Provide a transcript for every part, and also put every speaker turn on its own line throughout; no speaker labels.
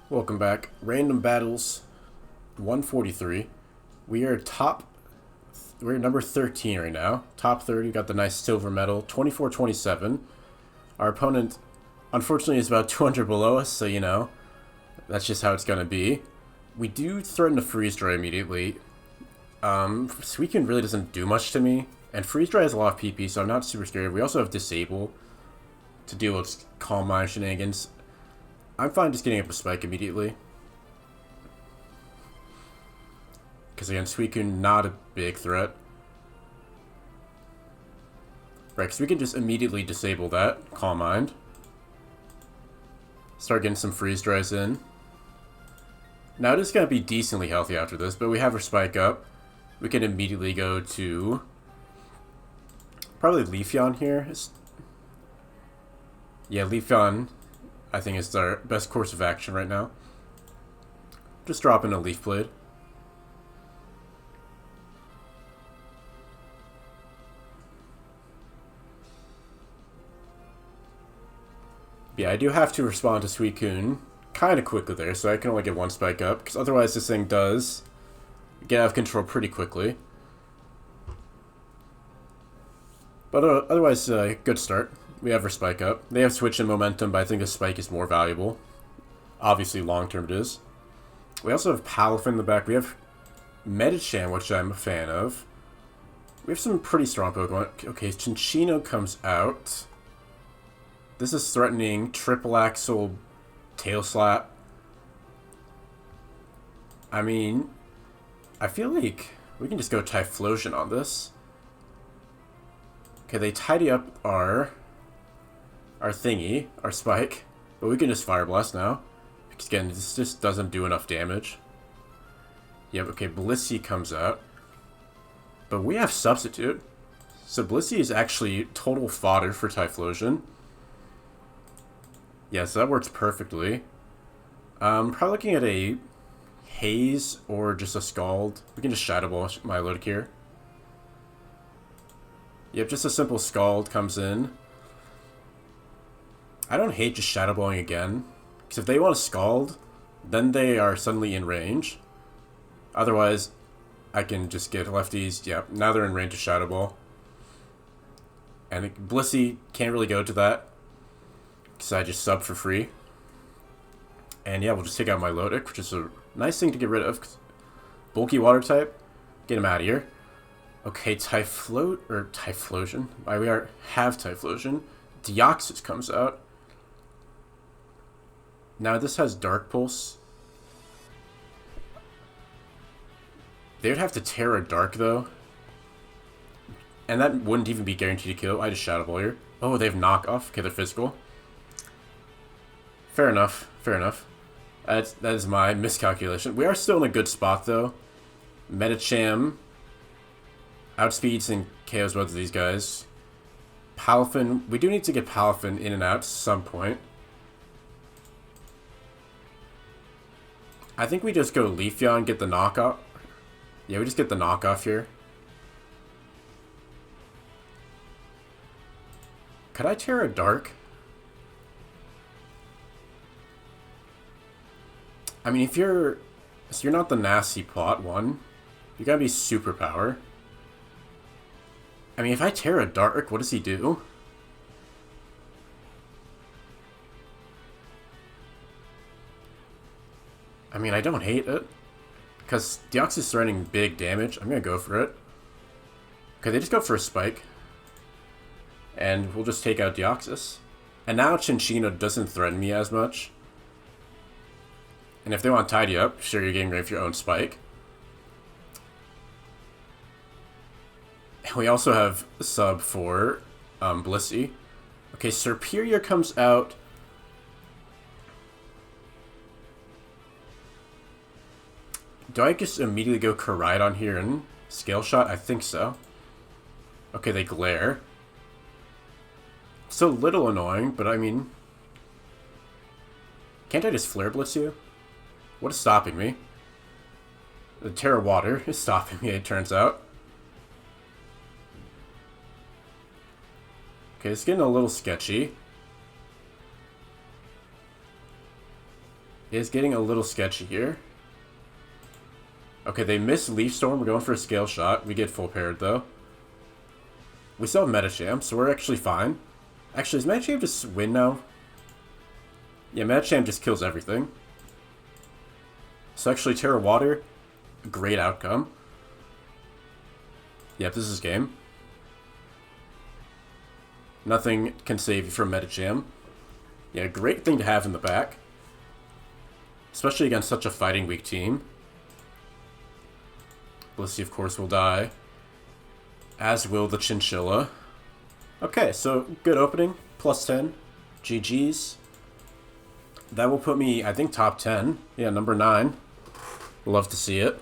Welcome back. Random Battles 143. We are we're number 13 right now. Top 30, got the nice silver medal, 24-27. Our opponent, unfortunately, is about 200 below us, so that's just how it's going to be. We do threaten to freeze dry immediately. Suicune really doesn't do much to me, and freeze dry has a lot of PP, so I'm not super scared. We also have disable to deal with calm mind shenanigans. I'm fine just getting up a spike immediately. Because again, Suicune not a big threat. Right, because we can just immediately disable that. Calm Mind. Start getting some freeze dries in. Now it is going to be decently healthy after this, but we have our spike up. We can immediately go to probably Leafeon here. Yeah, Leafeon I think is our best course of action right now. Just drop in a Leaf Blade. Yeah, I do have to respond to Suicune kind of quickly there, so I can only get one spike up, because otherwise this thing does get out of control pretty quickly. But otherwise, good start. We have our spike up. They have switch in momentum, but I think the spike is more valuable. Obviously, long term it is. We also have Palafin in the back. We have Medicham, which I'm a fan of. We have some pretty strong Pokemon. Okay, Cinccino comes out. This is threatening Triple Axle Tail Slap. I mean, I feel like we can just go Typhlosion on this. Okay, they tidy up our thingy, our spike, but we can just Fire Blast now. Because again, this just doesn't do enough damage. Yep, okay, Blissey comes out. But we have Substitute. So Blissey is actually total fodder for Typhlosion. Yeah, so that works perfectly. Probably looking at a Haze or just a Scald. We can just Shadow Ball my Milotic here. Yep, just a simple Scald comes in. I don't hate just Shadow Balling again. Because if they want to Scald, then they are suddenly in range. Otherwise, I can just get lefties. Yep, now they're in range of Shadow Ball. And Blissey can't really go to that. Because I just sub for free. And yeah, we'll just take out my Milotic, which is a nice thing to get rid of. Bulky Water type. Get him out of here. Okay, Typhlosion. We have Typhlosion. Deoxys comes out. Now this has Dark Pulse. They would have to Terra Dark though. And that wouldn't even be guaranteed to kill. I just Shadow Ball here. Oh, they have Knockoff. Okay, they're physical. Fair enough. Fair enough. That is my miscalculation. We are still in a good spot though. Medicham outspeeds and KOs both of these guys. Palafin. We do need to get Palafin in and out at some point. I think we just go Leafeon and get the knockoff. Yeah, we just get the knockoff here. Could I Terra Dark? I mean, if you're not the nasty plot one, you gotta be superpower. I mean, if I Terra Dark, what does he do? I mean, I don't hate it. Because Deoxys is threatening big damage. I'm gonna go for it. Okay, they just go for a spike. And we'll just take out Deoxys. And now Cinccino doesn't threaten me as much. And if they want to tidy up, sure, you're getting rid of your own spike. And we also have sub for Blissey. Okay, Serperior comes out. Do I just immediately go Koraidon here and Scale Shot? I think so. Okay, they glare. It's a little annoying, but I mean... Can't I just Flare Blitz you? What is stopping me? The Terra Water is stopping me, it turns out. Okay, it's getting a little sketchy. is getting a little sketchy here. Okay, they miss Leaf Storm. We're going for a scale shot. We get full paired, though. We still have Metacham, so we're actually fine. Actually, does Metacham just win now? Yeah, Metacham just kills everything. So actually, Terra Water, great outcome. Yep, this is game. Nothing can save you from Metacham. Yeah, great thing to have in the back. Especially against such a fighting weak team. Blissey, of course, will die. As will the Chinchilla. Okay, so good opening. Plus 10. GG's. That will put me, I think, top 10. Yeah, number 9. Love to see it.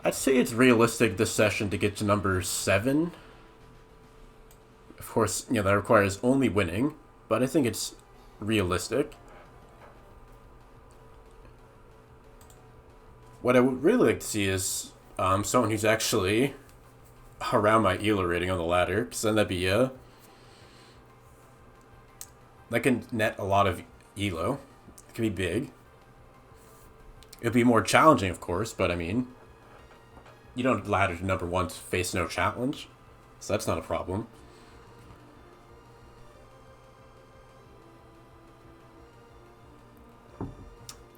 I'd say it's realistic this session to get to number 7. Of course, you know, that requires only winning, but I think it's realistic. What I would really like to see is someone who's actually around my ELO rating on the ladder, because then that'd be that can net a lot of ELO. It can be big. It'd be more challenging, of course, but I mean, you don't ladder to number 1 to face no challenge, so that's not a problem.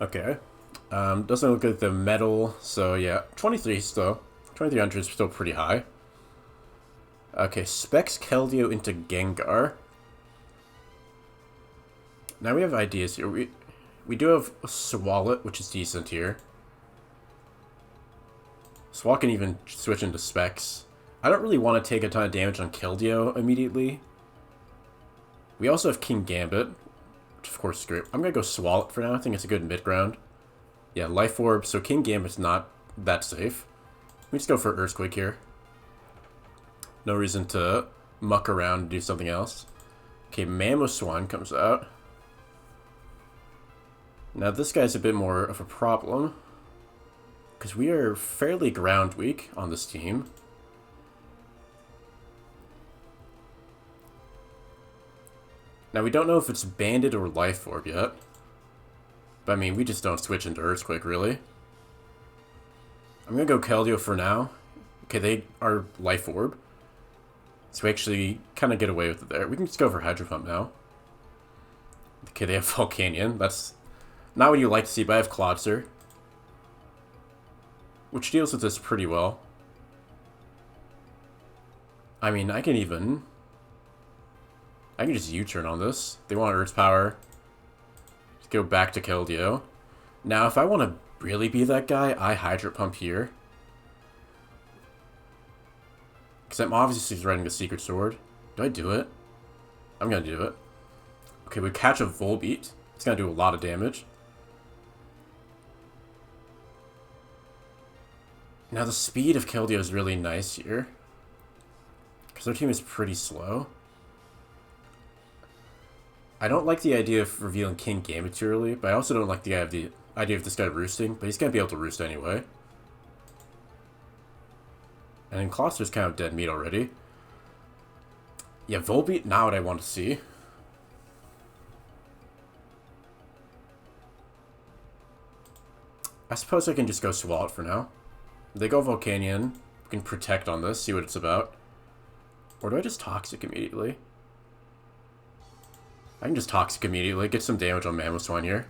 Okay. Doesn't look like the metal, so yeah, 23 still. 2300 is still pretty high. Okay, Specs Keldeo into Gengar. Now we have ideas here. We do have a Swalot, which is decent here. Swalot can even switch into Specs. I don't really want to take a ton of damage on Keldeo immediately. We also have King Gambit, which of course is great. I'm going to go Swalot for now. I think it's a good mid-ground. Yeah, Life Orb, so King Gambit's not that safe. We just go for Earthquake here. No reason to muck around and do something else. Okay, Mamoswine comes out. Now this guy's a bit more of a problem, because we are fairly ground weak on this team. Now we don't know if it's Bandit or Life Orb yet. But I mean, we just don't switch into Earthquake, really. I'm gonna go Keldeo for now. Okay, they are Life Orb. So we actually kind of get away with it there. We can just go for Hydro Pump now. Okay, they have Volcanion. That's not what you like to see, but I have Clodser, which deals with this pretty well. I mean, I can just U-turn on this. They want Earth Power. Just go back to Keldeo. Now, if I want to really be that guy, I Hydro Pump here. Because I'm obviously threatening the Secret Sword. Do I do it? I'm going to do it. Okay, we catch a Volbeat. It's going to do a lot of damage. Now, the speed of Keldeo is really nice here, because their team is pretty slow. I don't like the idea of revealing King Gambit too early, but I also don't like the idea of this guy roosting, but he's going to be able to roost anyway. And then Closter's kind of dead meat already. Yeah, Volbeat, not what I want to see. I suppose I can just go Swalot for now. They go Volcanion. We can Protect on this, see what it's about. Or do I just Toxic immediately? I can just Toxic immediately, get some damage on Mamoswine here.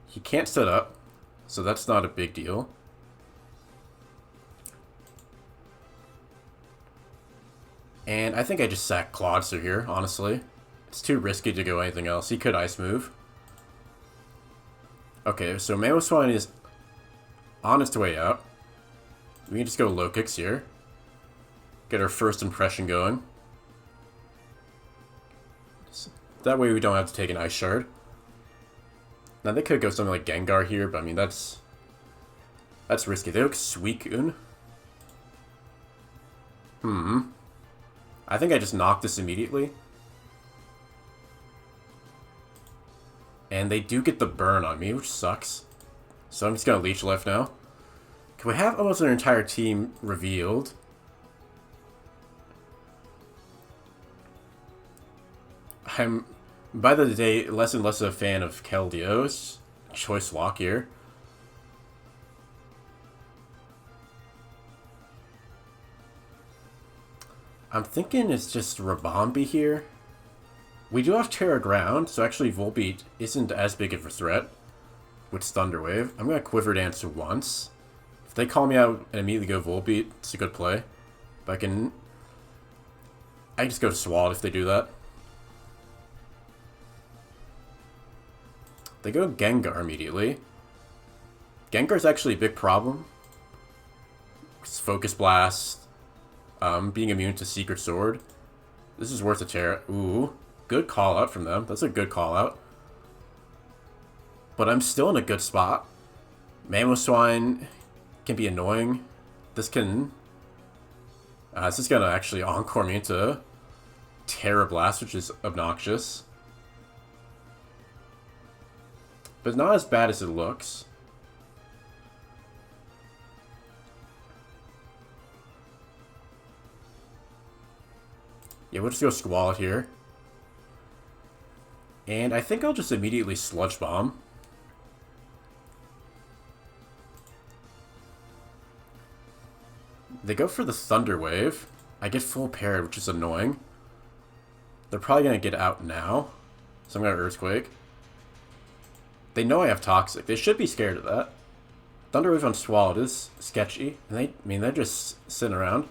He can't set up, so that's not a big deal. And I think I just sack Clodser here, honestly. It's too risky to go anything else. He could Ice Move. Okay, so Mamoswine is on its way out. We can just go low kicks here. Get our first impression going. That way we don't have to take an Ice Shard. Now they could go something like Gengar here, but I mean that's risky. They look Suicune. I think I just knocked this immediately. And they do get the burn on me, which sucks. So I'm just gonna Leech Life now. Can we have almost an entire team revealed? I'm By the day, less and less a fan of Keldio's choice lock here. I'm thinking it's just Rabombi here. We do have Terra Ground, so actually Volbeat isn't as big of a threat with Thunder Wave. I'm going to Quiver Dance once. If they call me out and immediately go Volbeat, it's a good play. But I can just go to Swallow if they do that. They go Gengar immediately. Gengar's actually a big problem. It's Focus Blast, being immune to Secret Sword. This is worth a Terra. Ooh, good call out from them. That's a good call out. But I'm still in a good spot. Mamoswine can be annoying. This can... this is going to actually Encore me into Terra Blast, which is obnoxious. But not as bad as it looks. Yeah, we'll just go Squall here. And I think I'll just immediately Sludge Bomb. They go for the Thunder Wave. I get full paired, which is annoying. They're probably going to get out now. So I'm going to Earthquake. They know I have Toxic. They should be scared of that. Thunder Wave on Swallowed is sketchy. And they're just sitting around.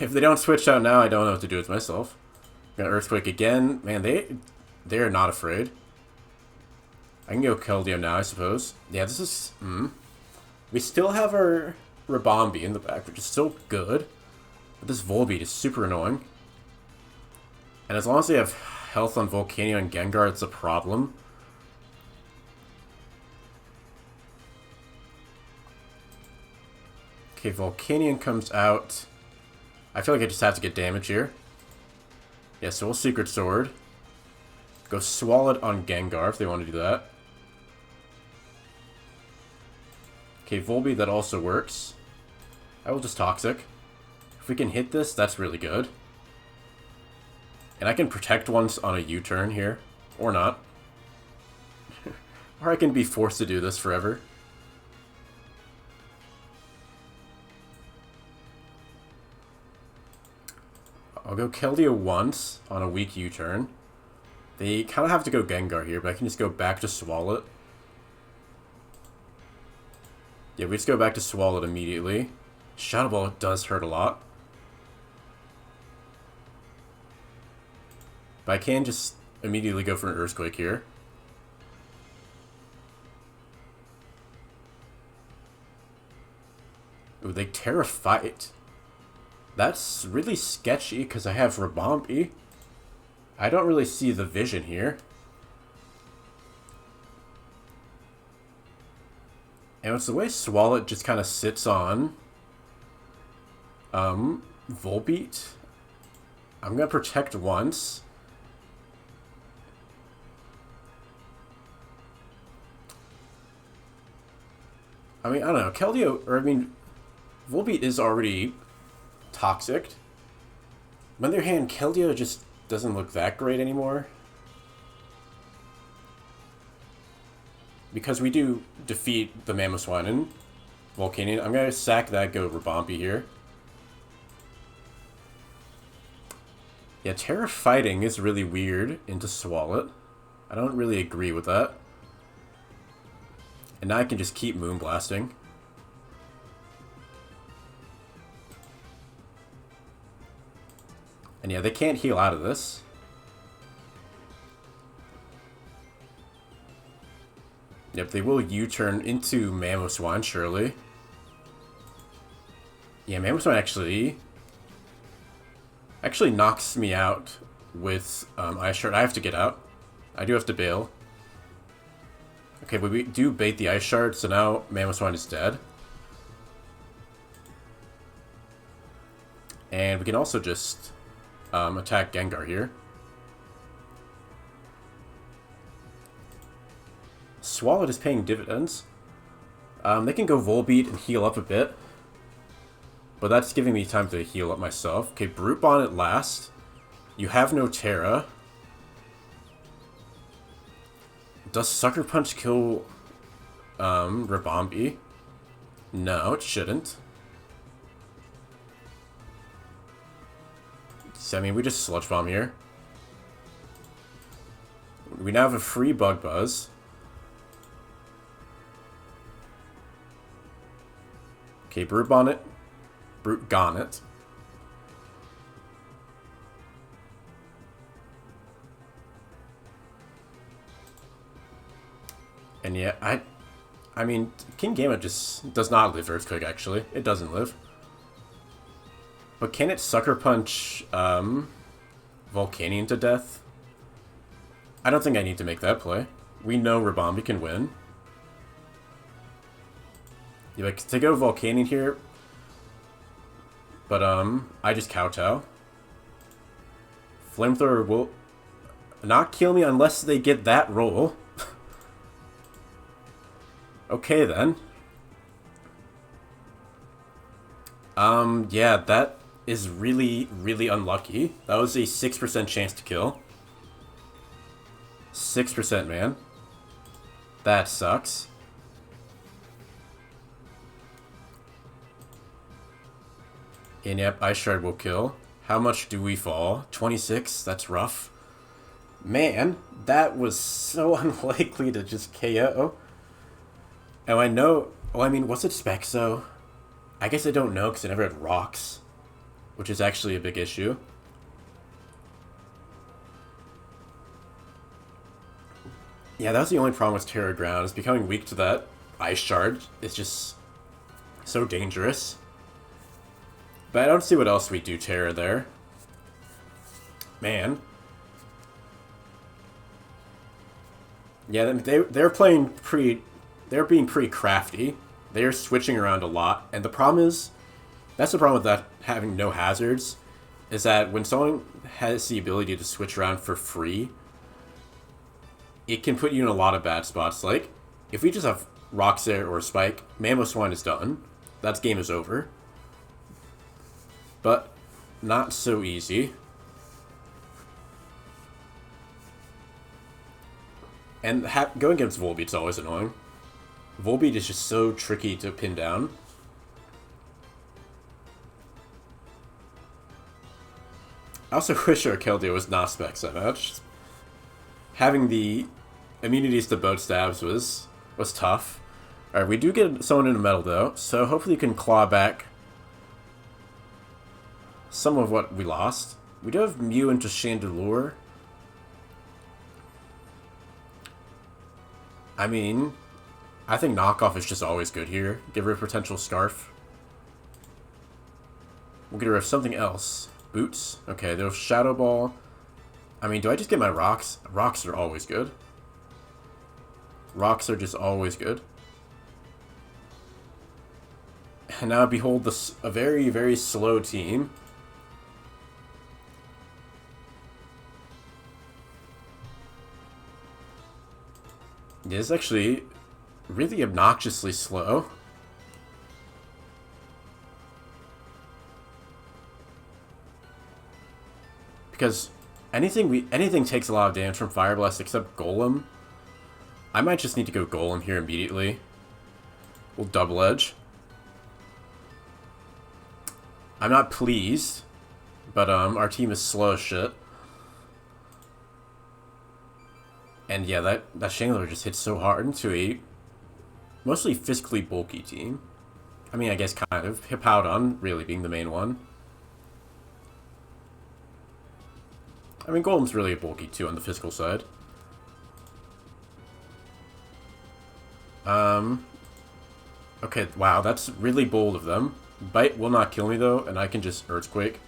If they don't switch out now, I don't know what to do with myself. I'm going to Earthquake again. Man, they are not afraid. I can go Keldeo now, I suppose. Yeah, this is... We still have our Rabombi in the back, which is still good. But this Volbeat is super annoying. And as long as they have health on Volcanion and Gengar, it's a problem. Okay, Volcanion comes out. I feel like I just have to get damage here. Yeah, so we'll Secret Sword. Go Swallowed on Gengar if they want to do that. Okay, Volbeat, that also works. I will just Toxic. If we can hit this, that's really good. And I can Protect once on a U-turn here. Or not. Or I can be forced to do this forever. I'll go Keldeo once on a weak U-turn. They kind of have to go Gengar here, but I can just go back to Swallow. Yeah, we just go back to Swallow immediately. Shadow Ball does hurt a lot. But I can just immediately go for an Earthquake here. Ooh, they Terra Fight. That's really sketchy because I have Rabombi. I don't really see the vision here. And it's the way Swallow just kind of sits on Volbeat. I'm going to Protect once. I mean, I don't know. Volbeat is already Toxic. On the other hand, Keldeo just doesn't look that great anymore. Because we do defeat the Mamoswine and Volcanion, I'm going to sack that, go Rabombi here. Yeah, Terra Fighting is really weird into Swallow. I don't really agree with that. And now I can just keep Moonblasting. And yeah, they can't heal out of this. Yep, they will U-turn into Mamoswine, surely. Yeah, Mamoswine actually knocks me out with Ice Shard. I have to get out. I do have to bail. Okay, but we do bait the Ice Shard, so now Mamoswine is dead. And we can also just attack Gengar here. Swallowed is paying dividends. They can go Volbeat and heal up a bit. But that's giving me time to heal up myself. Okay, Brute Bonnet last. You have no Terra. Does Sucker Punch kill, Rabombi? No, it shouldn't. So, I mean, we just Sludge Bomb here. We now have a free Bug Buzz. Okay, Brute Bonnet. Brute Gonnet. And yeah, I mean, King Gamma just does not live Earthquake, actually. It doesn't live. But can it Sucker Punch, Volcanion to death? I don't think I need to make that play. We know Rabombi can win. Yeah, like, to go Volcanion here. But, I just Kowtow. Flamethrower will not kill me unless they get that roll. Okay, then. Yeah, that is really, really unlucky. That was a 6% chance to kill. 6%, man. That sucks. And yep, Ice Shard will kill. How much do we fall? 26? That's rough. Man, that was so unlikely to just KO. Oh, I know... Oh, I mean, what's it Spexo? I guess I don't know because I never had rocks. Which is actually a big issue. Yeah, that was the only problem with Terra Ground, is becoming weak to that Ice Shard. It's just so dangerous. But I don't see what else we do Terra there. Man. Yeah, they're playing pretty... They're being pretty crafty. They're switching around a lot. And the problem is... That's the problem with that having no hazards. Is that when someone has the ability to switch around for free... It can put you in a lot of bad spots. Like, if we just have Rocks there or Spike, Mamoswine is done. That game is over. But not so easy. And going against Volbeat's always annoying. Volbeat is just so tricky to pin down. I also wish our Keldeo was not spec so much. Having the immunities to both stabs was tough. Alright, we do get someone in the metal though, so hopefully you can claw back some of what we lost. We do have Mew into Chandelure. I mean, I think knockoff is just always good here. Get rid of potential Scarf. We'll get rid of something else. Boots. Okay, there's Shadow Ball. I mean, do I just get my rocks? Rocks are always good. Rocks are just always good. And now behold a very, very slow team. It is actually really obnoxiously slow. Because anything takes a lot of damage from Fire Blast except Golem. I might just need to go Golem here immediately. We'll Double Edge. I'm not pleased, but our team is slow as shit. And yeah, that Chandelure just hits so hard into a mostly physically bulky team. I mean, I guess kind of. Hippowdon really being the main one. I mean, Golem's really bulky too on the physical side. Okay, wow, that's really bold of them. Bite will not kill me though, and I can just Earthquake.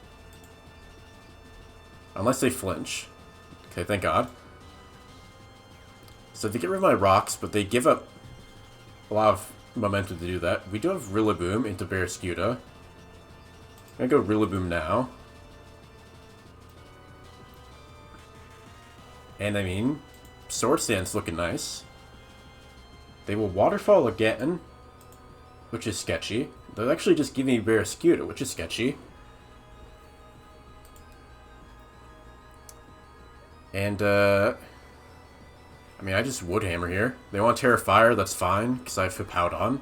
Unless they flinch. Okay, thank God. So they get rid of my rocks, but they give up a lot of momentum to do that. We do have Rillaboom into Barraskewda. I'm gonna go Rillaboom now. And I mean, Sword Stance looking nice. They will Waterfall again, which is sketchy. They'll actually just give me Barraskewda, which is sketchy. And I mean, I just would hammer here. They want Terra Fire, that's fine, because I have Hippowdon.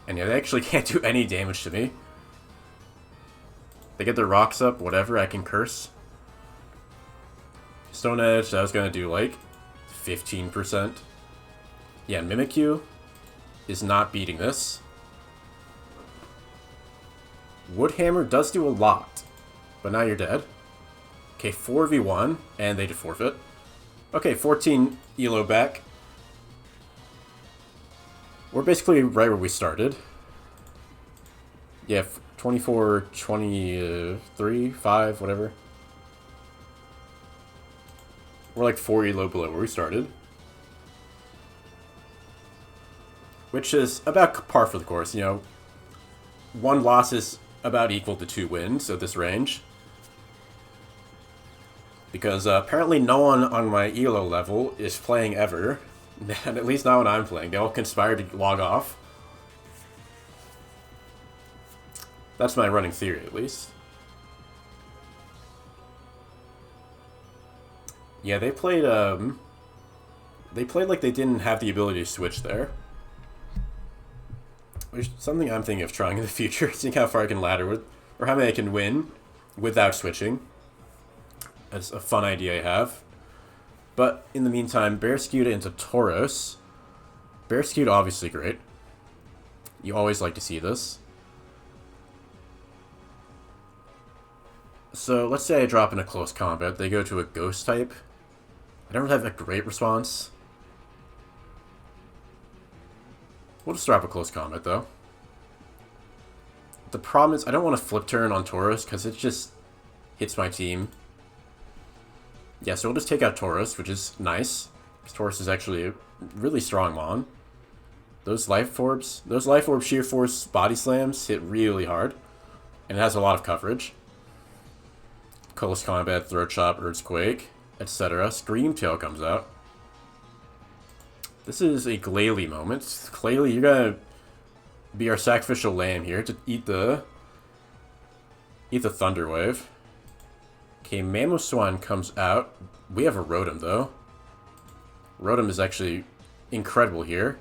And yeah, they actually can't do any damage to me. They get their rocks up, whatever, I can curse. Stone Edge, that was going to do like 15%. Yeah, Mimikyu is not beating this. Woodhammer does do a lot, but now you're dead. Okay, 4v1, and they did forfeit. Okay, 14 elo back. We're basically right where we started. Yeah, 24, 23, 5, whatever. We're like 4 elo below where we started. Which is about par for the course, you know. 1 loss is about equal to 2 wins at this range. Because apparently no one on my elo level is playing ever. And at least not when I'm playing. They all conspire to log off. That's my running theory, at least. Yeah, they played like they didn't have the ability to switch there. Which is something I'm thinking of trying in the future, seeing how far I can ladder with, or how many I can win without switching. That's a fun idea I have. But in the meantime, Bearskew into Tauros. Bearskew obviously great. You always like to see this. So let's say I drop in a close combat. They go to a ghost type. I don't have a great response. We'll just drop a close combat though. The problem is I don't want to flip turn on Tauros because it just hits my team. Yeah, so we'll just take out Tauros, which is nice. Because Tauros is actually a really strong mon. Those Life Orbs Sheer Force Body Slams hit really hard. And it has a lot of coverage. Close Combat, Throat Chop, Earthquake, etc. Screamtail comes out. This is a Glalie moment. Glalie, you're gonna be our sacrificial lamb here to eat the Thunder Wave. Okay, Mamoswine comes out. We have a Rotom, though. Rotom is actually incredible here.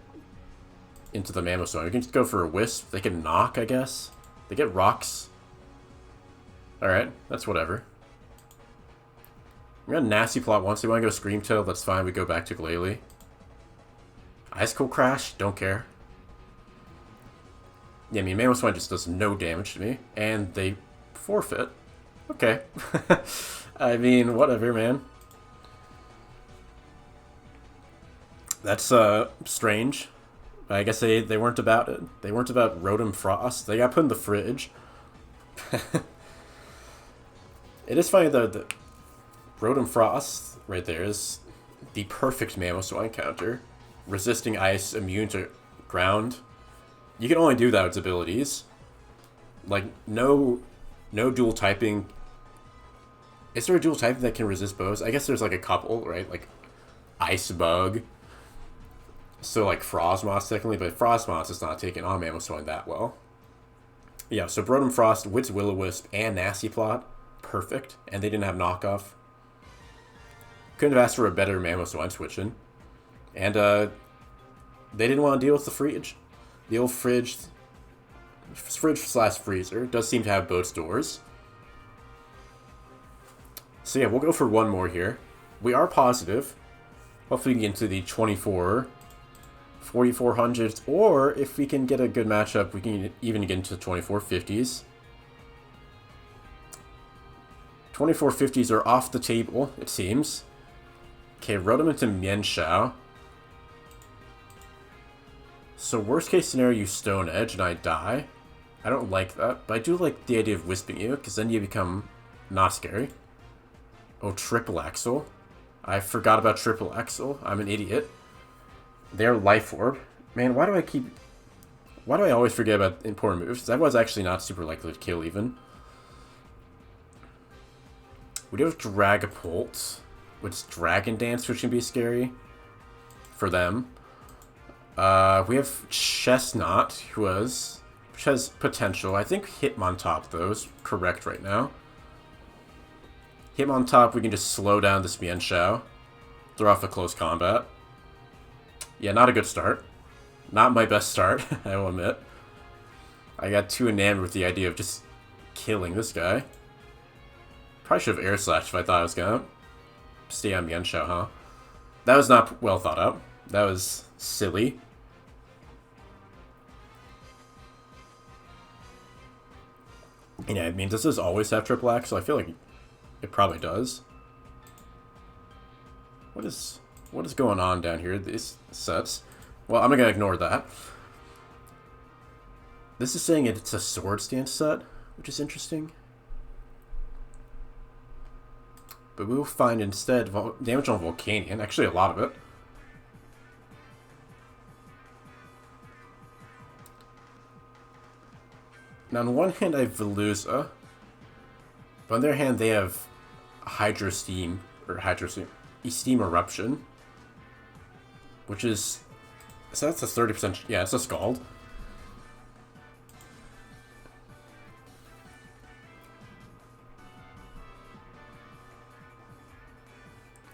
Into the Mamoswine. We can just go for a Wisp. They can knock, I guess. They get rocks. Alright, that's whatever. We got a Nasty Plot once. They want to go Screamtail, that's fine. We go back to Glalie. Icicle Crash, don't care. Yeah, I mean, Mamoswine just does no damage to me. And they forfeit. Okay. I mean, whatever, man. That's, strange. I guess they weren't about it. They weren't about Rotom Frost. They got put in the fridge. It is funny, though, that Rotom Frost right there is the perfect Mamoswine counter. Resisting ice, immune to ground. You can only do that with its abilities. Like, no dual typing. Is there a dual typing that can resist bows? I guess there's like a couple, right? Like Ice Bug. So like Frostmoss technically, but Frostmoss is not taking on Mamoswine that well. Yeah, so Rotom Frost, Wits Will-O-Wisp, and Nasty Plot. Perfect. And they didn't have knockoff. Couldn't have asked for a better Mamoswine switch-in. And they didn't want to deal with the fridge. The old fridge slash freezer does seem to have both doors. So yeah, we'll go for one more here. We are positive. Hopefully we can get into the 4400s, or if we can get a good matchup, we can even get into the 2450s. 2450s are off the table, it seems. Okay, Rotom into Mienshao. So worst case scenario, you Stone Edge and I die. I don't like that, but I do like the idea of Wisping you, because then you become not scary. Oh, Triple Axle. I forgot about Triple Axle. I'm an idiot. Their Life Orb. Man, why do I always forget about important moves? That was actually not super likely to kill even. We do have Dragapult, which Dragon Dance, which can be scary for them. We have Chestnut, which has potential. I think Hitmontop, though, is correct right now. Him on top, we can just slow down this Mian Shao. Throw off the close combat. Yeah, not a good start. Not my best start, I will admit. I got too enamored with the idea of just killing this guy. Probably should have air slashed if I thought I was gonna stay on Mian Shao, huh? That was not well thought out. That was silly. Yeah, I mean, does this always have triple axle? I feel like it probably does. What is going on down here? These sets. Well, I'm gonna ignore that. This is saying it's a sword stance set, which is interesting. But we will find instead damage on Volcanion. Actually, a lot of it. Now, on one hand, I have Veluza. But on the other hand, they have Hydro Steam, or Hydro Steam, Steam Eruption. Which is... So that's a 30%... Yeah, it's a Scald.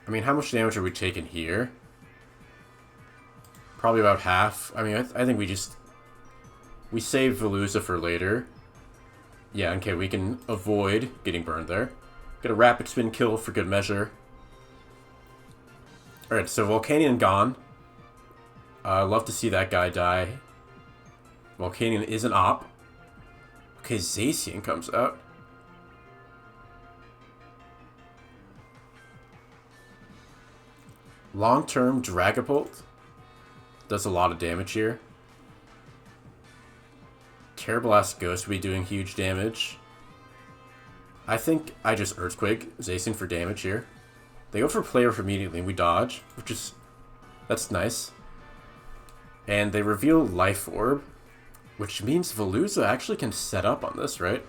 I mean, how much damage are we taking here? Probably about half. I mean, I think we save Veluza for later. Yeah, okay, we can avoid getting burned there. Get a rapid spin kill for good measure. Alright, so Volcanion gone. Love to see that guy die. Volcanion is an op. Okay, Zacian comes out. Long-term Dragapult does a lot of damage here. Terrablast Ghost will be doing huge damage. I think I just Earthquake Zacian for damage here. They go for Play Rough immediately and we dodge, which is... That's nice. And they reveal Life Orb, which means Veluza actually can set up on this, right?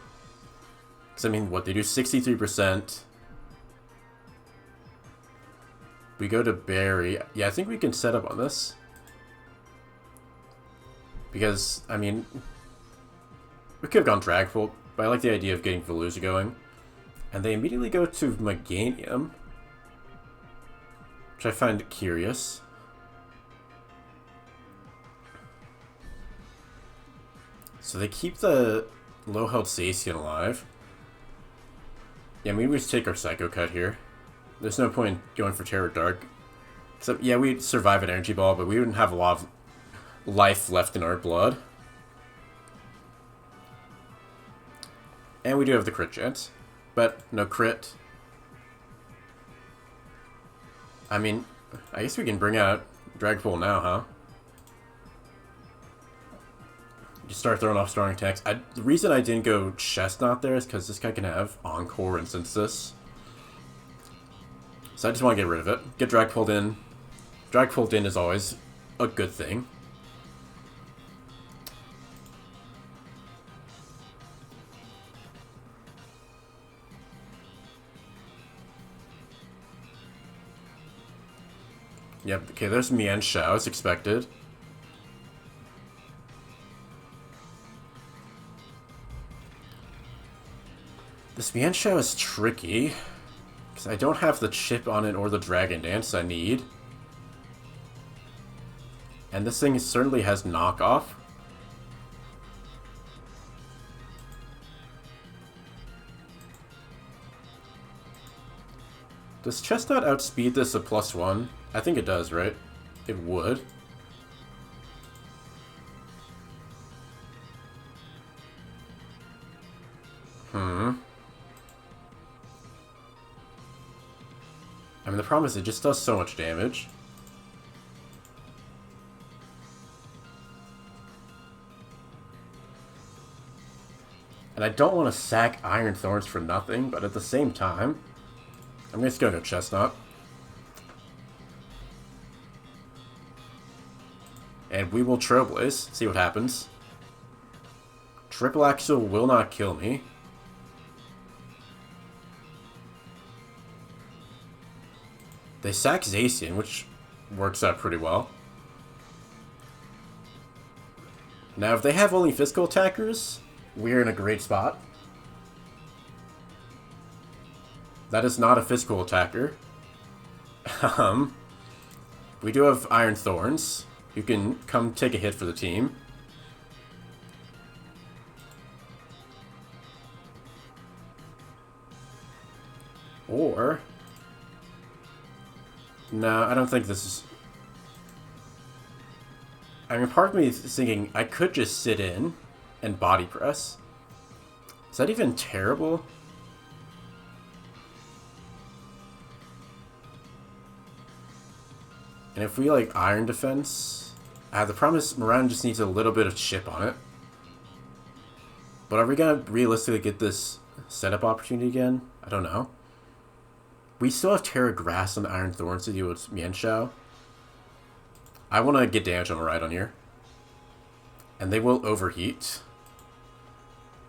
Because, I mean, what, they do 63%. We go to Barry. Yeah, I think we can set up on this. Because, I mean, we could have gone Dragapult, but I like the idea of getting Veluza going. And they immediately go to Meganium, which I find curious. So they keep the low health Zacian alive. Yeah, maybe we just take our Psycho Cut here. There's no point going for Terror Dark. Except, yeah, we'd survive an Energy Ball, but we wouldn't have a lot of life left in our blood. And we do have the crit chance. But no crit. I mean, I guess we can bring out Dragapult now, huh? Just start throwing off strong attacks. The reason I didn't go Chestnut there is because this guy can have Encore and Synthesis. So I just want to get rid of it. Get Dragapult in. Dragapult in is always a good thing. Yep, okay, there's Mian Shao, as expected. This Mian Shao is tricky, because I don't have the chip on it or the Dragon Dance I need. And this thing certainly has knockoff. Does Chestnut outspeed this a +1? I think it does, right? It would. I mean, the problem is it just does so much damage. And I don't want to sack Iron Thorns for nothing, but at the same time, I'm just going to go Chestnut. And we will Trailblaze, see what happens. Triple Axle will not kill me. They sack Zacian, which works out pretty well. Now, if they have only physical attackers, we're in a great spot. That is not a physical attacker. um, we do have Iron Thorns. You can come take a hit for the team. Or... no, I don't think this is... I mean, part of me is thinking I could just sit in and body press. Is that even terrible? And if we, like, Iron Defense... the problem is Moran just needs a little bit of chip on it. But are we going to realistically get this setup opportunity again? I don't know. We still have Terra Grass and Iron Thorns to deal with Mienshao. I want to get damage on Maridon here. And they will overheat.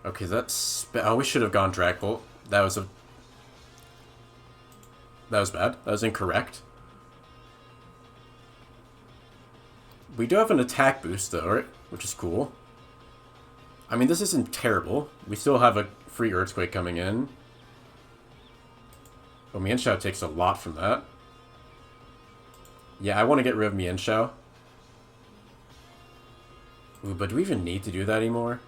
Okay, that's... oh, we should have gone Drag Bolt. That was bad. That was incorrect. We do have an attack boost, though, right? Which is cool. I mean, this isn't terrible. We still have a free Earthquake coming in. Oh, Mienshao takes a lot from that. Yeah, I want to get rid of Mienshao. Ooh, but do we even need to do that anymore?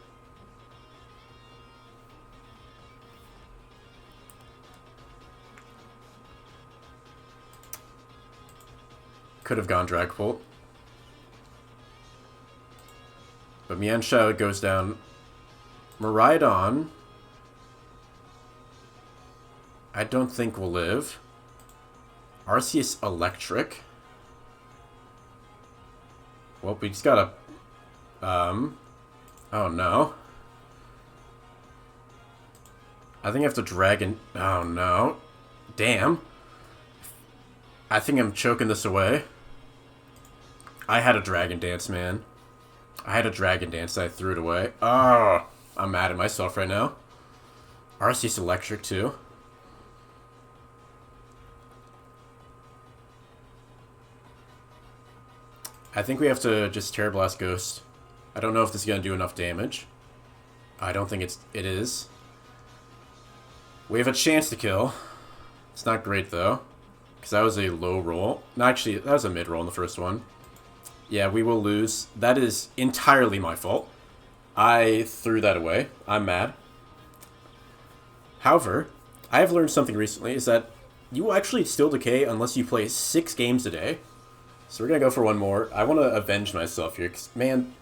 Could have gone Drag Bolt. But Mienshao goes down. Maridon, I don't think will live. Arceus Electric. Well, we just gotta... oh no. I think I have to Dragon... oh no. Damn. I think I'm choking this away. I had a Dragon Dance, man. I had a Dragon Dance and I threw it away. Oh, I'm mad at myself right now. Arceus Electric, too. I think we have to just Terra Blast Ghost. I don't know if this is going to do enough damage. I don't think it is. We have a chance to kill. It's not great, though. Because that was a low roll. No, actually, that was a mid roll in the first one. Yeah, we will lose. That is entirely my fault. I threw that away. I'm mad. However, I have learned something recently, is that you will actually still decay unless you play 6 games a day. So we're going to go for one more. I want to avenge myself here, because, man,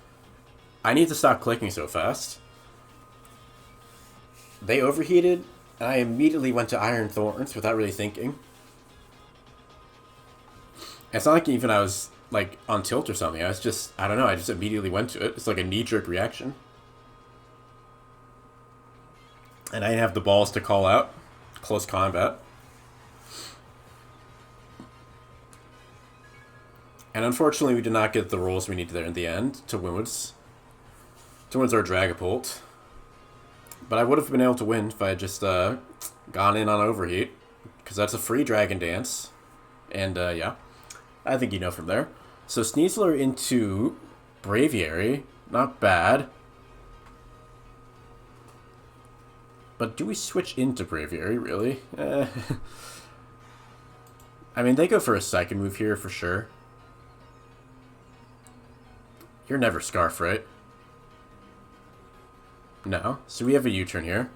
I need to stop clicking so fast. They overheated, and I immediately went to Iron Thorns without really thinking. It's not like even I was... like, on tilt or something. I was just, I don't know, I just immediately went to it. It's like a knee-jerk reaction. And I didn't have the balls to call out. Close combat. And unfortunately, we did not get the rolls we needed there in the end to win our Dragapult. But I would have been able to win if I had just gone in on Overheat. Because that's a free Dragon Dance. And, yeah. I think you know from there. So Sneasler into Braviary. Not bad. But do we switch into Braviary, really? I mean, they go for a second move here for sure. You're never Scarf, right? No. So we have a U-turn here.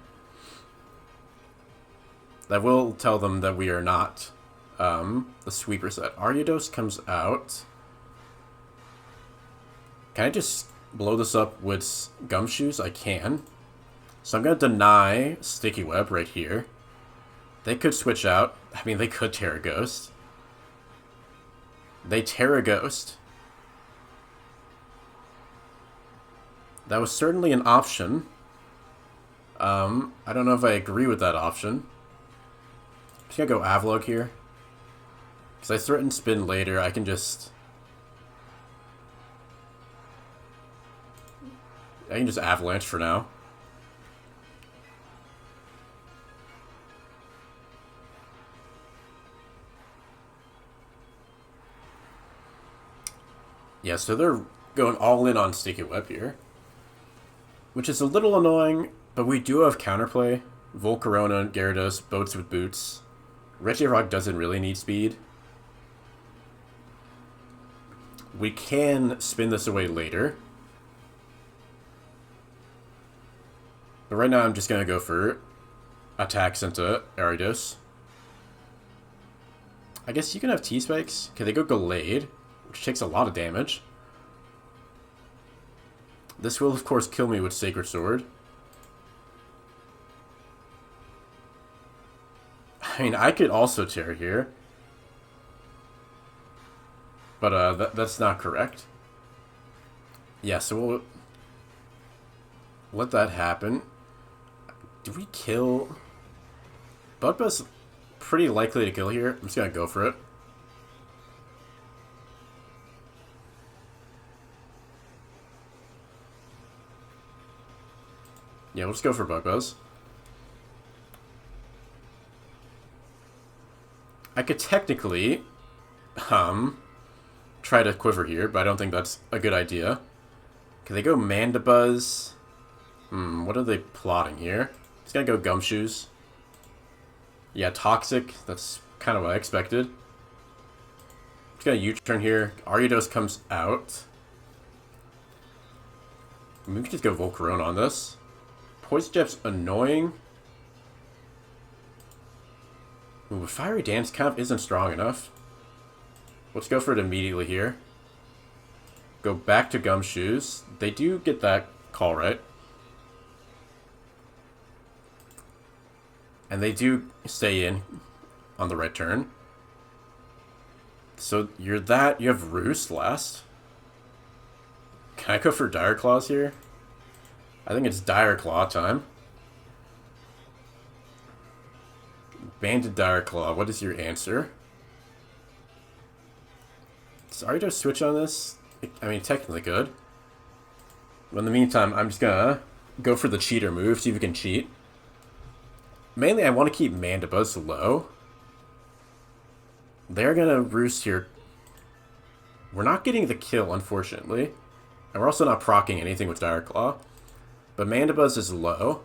That will tell them that we are not the sweeper set. Ariados comes out. Can I just blow this up with Gumshoes? I can. So I'm going to deny Sticky Web right here. They could switch out. I mean, they could Terra Ghost. They Terra Ghost. That was certainly an option. I don't know if I agree with that option. I'm just going to go Avalog here. Because I threaten spin later, I can just... I can just Avalanche for now. Yeah, so they're going all in on Sticky Web here. Which is a little annoying, but we do have counterplay. Volcarona and Gyarados, Boats with Boots. Regirock doesn't really need speed. We can spin this away later. But right now I'm just going to go for attacks into Aridos. I guess you can have T-Spikes. Okay, they go Gallade, which takes a lot of damage. This will, of course, kill me with Sacred Sword. I mean, I could also tear here. But that's not correct. Yeah, so we'll let that happen. Do we kill... Bugbuzz's pretty likely to kill here. I'm just going to go for it. Yeah, we'll just go for Bugbuzz. I could technically try to Quiver here, but I don't think that's a good idea. Can they go Mandibuzz? What are they plotting here? It's gonna go Gumshoes. Yeah, Toxic. That's kind of what I expected. It's gonna U-turn here. Ariados comes out. We can just go Volcarona on this. Poison Jab's annoying. Ooh, Fiery Dance kind of isn't strong enough. Let's go for it immediately here. Go back to Gumshoes. They do get that call right. And they do stay in on the right turn. So you're that. You have Roost last. Can I go for Dire Claws here? I think it's Dire Claw time. Banded Dire Claw, what is your answer? Sorry to switch on this. I mean, technically good. But in the meantime, I'm just gonna go for the cheater move, see if we can cheat. Mainly, I want to keep Mandibuzz low. They're gonna Roost here. We're not getting the kill, unfortunately. And we're also not proccing anything with Dire Claw. But Mandibuzz is low.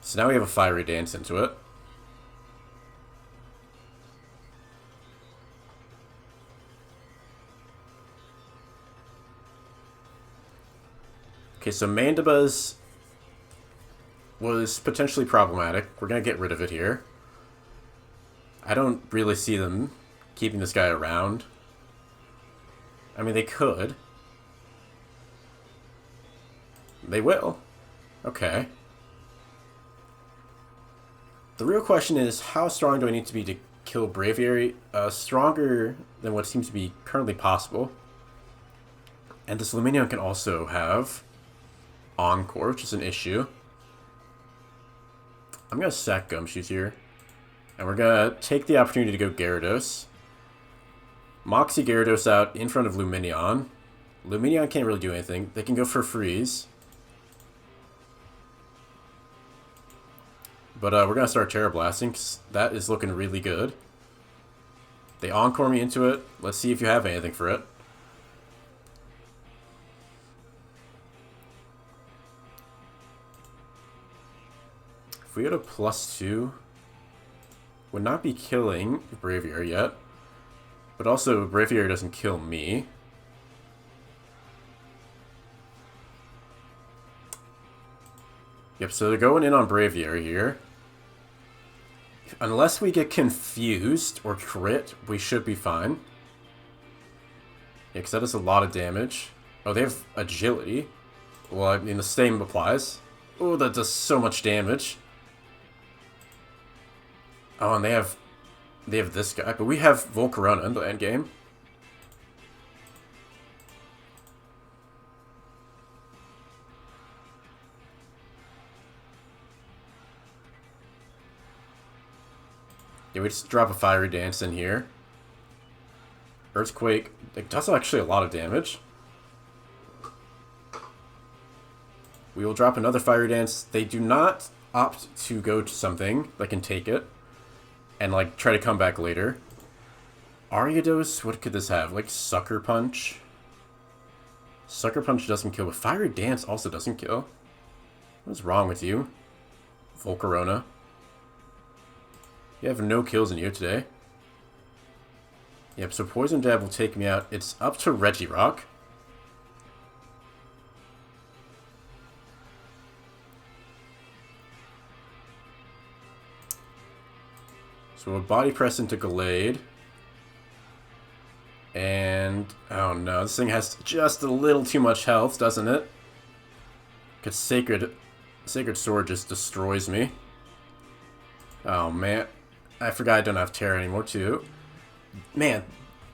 So now we have a Fiery Dance into it. Okay, so Mandibuzz was potentially problematic. We're going to get rid of it here. I don't really see them keeping this guy around. I mean, they could. They will. Okay. The real question is, how strong do I need to be to kill Braviary? Stronger than what seems to be currently possible. And this Lumineon can also have Encore, which is an issue. I'm going to sack Gumshoes here. And we're going to take the opportunity to go Gyarados. Moxie Gyarados out in front of Lumineon. Lumineon can't really do anything. They can go for Freeze. But we're going to start Terra Blasting, because that is looking really good. They Encore me into it. Let's see if you have anything for it. If we go to +2, would not be killing Braviary yet. But also, Braviary doesn't kill me. Yep, so they're going in on Braviary here. Unless we get confused or crit, we should be fine. Yeah, because that does a lot of damage. Oh, they have agility. Well, I mean, the same applies. Oh, that does so much damage. Oh, and they have this guy, but we have Volcarona in the end game. Yeah, we just drop a Fiery Dance in here. Earthquake. It does actually a lot of damage. We will drop another Fiery Dance. They do not opt to go to something that can take it. And, like, try to come back later. Ariados, what could this have? Like, Sucker Punch? Sucker Punch doesn't kill, but Fiery Dance also doesn't kill. What's wrong with you? Volcarona. You have no kills in you today. Yep, so Poison Jab will take me out. It's up to Regirock. So we'll Body Press into Gallade. And, oh no, this thing has just a little too much health, doesn't it? Because Sacred Sword just destroys me. Oh man, I forgot I don't have Terra anymore too. Man,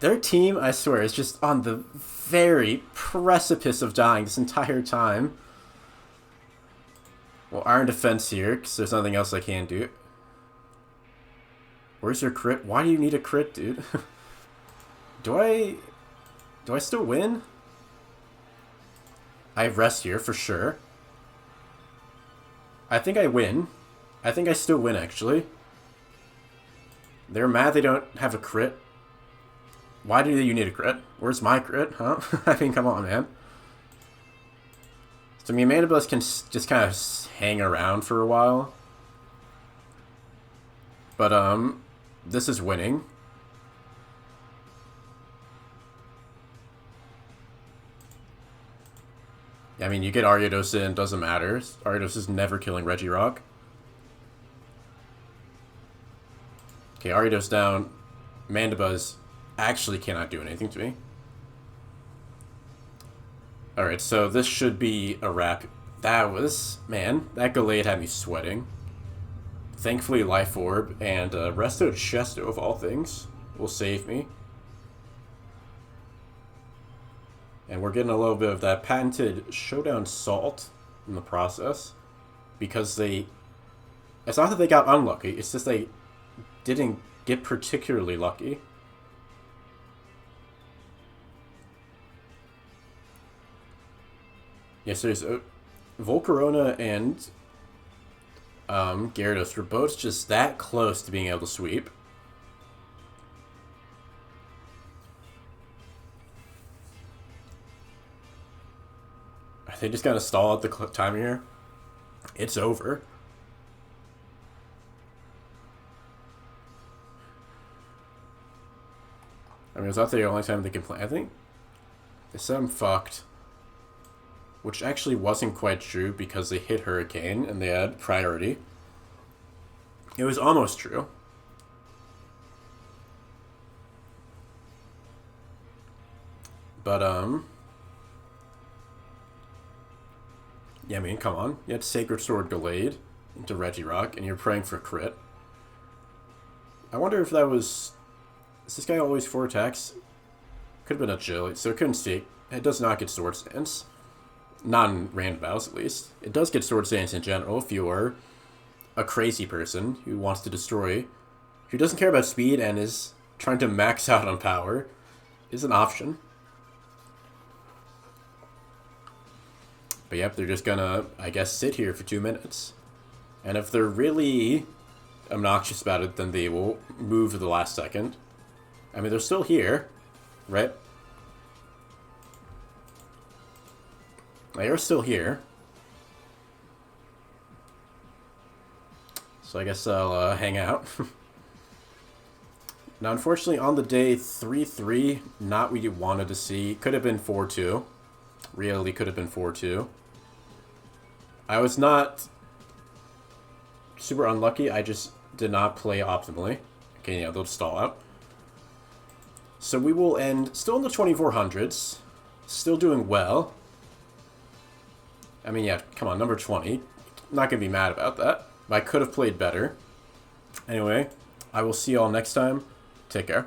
their team, I swear, is just on the very precipice of dying this entire time. Well, Iron Defense here, because there's nothing else I can do. Where's your crit? Why do you need a crit, dude? Do I still win? I have rest here for sure. I think I win. I think I still win, actually. They're mad they don't have a crit. Why do you need a crit? Where's my crit, huh? I mean, come on, man. So, I mean, Mandibus can just kind of hang around for a while. But, this is winning. I mean, you get Ariados in, doesn't matter. Ariados is never killing Regirock. Okay, Ariados down. Mandibuzz actually cannot do anything to me. Alright, so this should be a wrap. That was... Man, that Gallade had me sweating. Thankfully, Life Orb and Resto Chesto, of all things, will save me. And we're getting a little bit of that patented Showdown Salt in the process. Because they... It's not that they got unlucky, it's just they didn't get particularly lucky. Yes, there's Volcarona and Gyarados were both just that close to being able to sweep. Are they just gonna stall out the time here? It's over. I mean, is that the only time they can play? I think they said I'm fucked. Which actually wasn't quite true because they hit Hurricane and they had priority. It was almost true. But, yeah, I mean, come on. You had Sacred Sword Gallade into Regirock and you're praying for crit. I wonder if that was... Is this guy always 4 attacks? Could have been Agility, so it couldn't see. It does not get Sword Stance. Not in random battles, at least. It does get Sword Stance in general if you are a crazy person who wants to destroy, who doesn't care about speed and is trying to max out on power, is an option. But yep, they're just gonna, I guess, sit here for 2 minutes. And if they're really obnoxious about it, then they will move at the last second. I mean, they're still here, right? They are still here. So I guess I'll hang out. Now, unfortunately, on the day, 3-3, not what you wanted to see. Could have been 4-2. Really could have been 4-2. I was not super unlucky. I just did not play optimally. Okay, yeah, they'll stall out. So we will end still in the 2400s. Still doing well. I mean, yeah, come on, number 20. Not going to be mad about that. I could have played better. Anyway, I will see y'all next time. Take care.